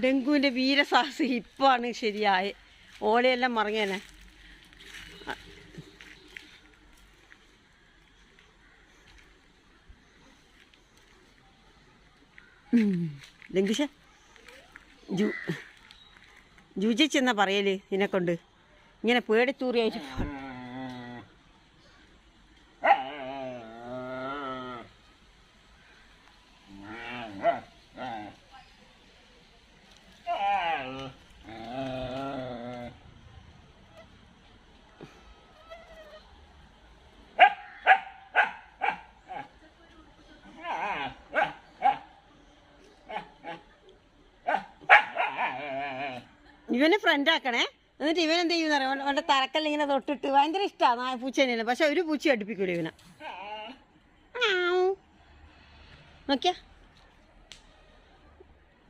ഡെങ്കുവിൻ്റെ വീരസാഹസം ഇപ്പാണ് ശരിയായി. ഓലയെല്ലാം മറങ്ങേനെ. ഡെങ്കുശ ജൂജിച്ചെന്നാ പറയല് ഇതിനെക്കൊണ്ട് ഇങ്ങനെ പേടിത്തൂറിയായിട്ട്. ഇവനെ ഫ്രണ്ടാക്കണേ. എന്നിട്ട് ഇവൻ എന്ത് ചെയ്യുന്ന അറിയാം, അവൻ്റെ തറക്കല്ല ഇങ്ങനെ തൊട്ടിട്ട് ഭയങ്കര ഇഷ്ടമാണ് പൂച്ചേനെ. പക്ഷെ ഒരു പൂച്ച അടുപ്പിക്കൂല ഇവനെ. നോക്കിയാ